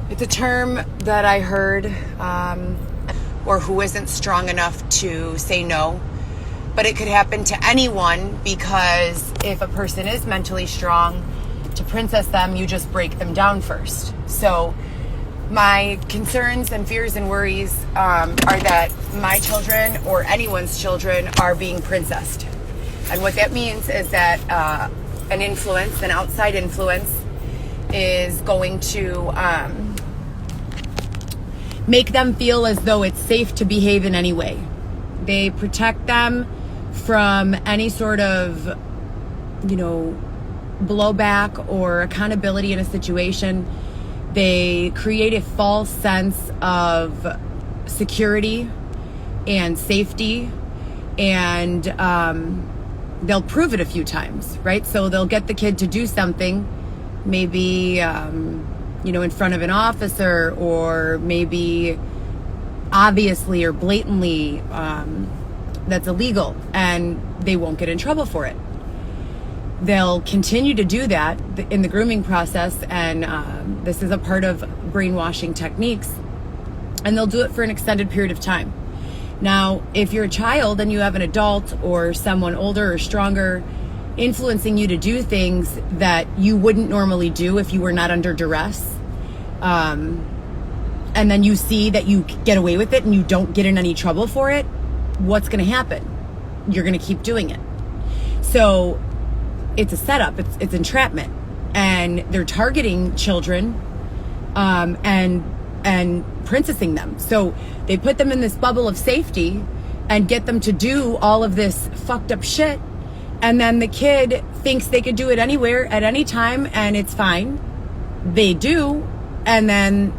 It's a term that I heard, or who isn't strong enough to say no. But it could happen to anyone, because if a person is mentally strong, to princess them, you just break them down first. So my concerns and fears and worries are that my children or anyone's children are being princessed. And what that means is that an outside influence, is going to make them feel as though it's safe to behave in any way. They protect them from any sort of, blowback or accountability in a situation. They create a false sense of security and safety, and they'll prove it a few times, right? So they'll get the kid to do something, maybe in front of an officer, or maybe obviously or blatantly that's illegal, and they won't get in trouble for it. They'll continue to do that in the grooming process, and this is a part of brainwashing techniques, and they'll do it for an extended period of time. Now, if you're a child and you have an adult or someone older or stronger influencing you to do things that you wouldn't normally do if you were not under duress, and then you see that you get away with it and you don't get in any trouble for it, what's going to happen? You're going to keep doing it. So it's a setup, it's entrapment, and they're targeting children and princessing them. So they put them in this bubble of safety and get them to do all of this fucked up shit, and then the kid thinks they could do it anywhere at any time and it's fine. They do, and then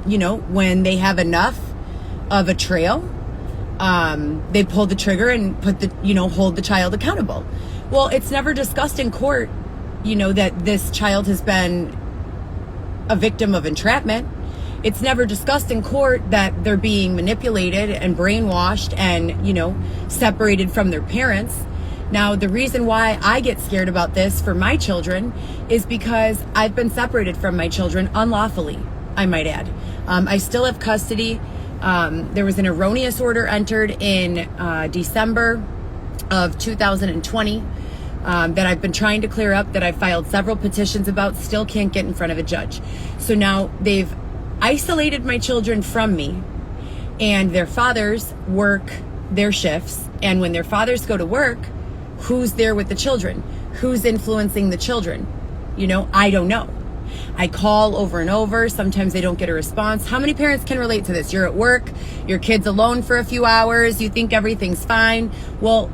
when they have enough of a trail, they pull the trigger and hold the child accountable. Well, it's never discussed in court, that this child has been a victim of entrapment. It's never discussed in court that they're being manipulated and brainwashed and, separated from their parents. Now, the reason why I get scared about this for my children is because I've been separated from my children unlawfully, I might add. I still have custody. There was an erroneous order entered in December of 2020 that I've been trying to clear up, that I filed several petitions about, still can't get in front of a judge. So now they've isolated my children from me, and their fathers work their shifts. And when their fathers go to work, who's there with the children? Who's influencing the children? I don't know. I call over and over. Sometimes they don't get a response. How many parents can relate to this? You're at work, your kid's alone for a few hours, you think everything's fine. Well,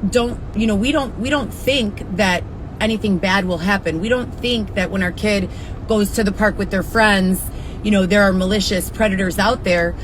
we don't think that anything bad will happen. We don't think that when our kid goes to the park with their friends, there are malicious predators out there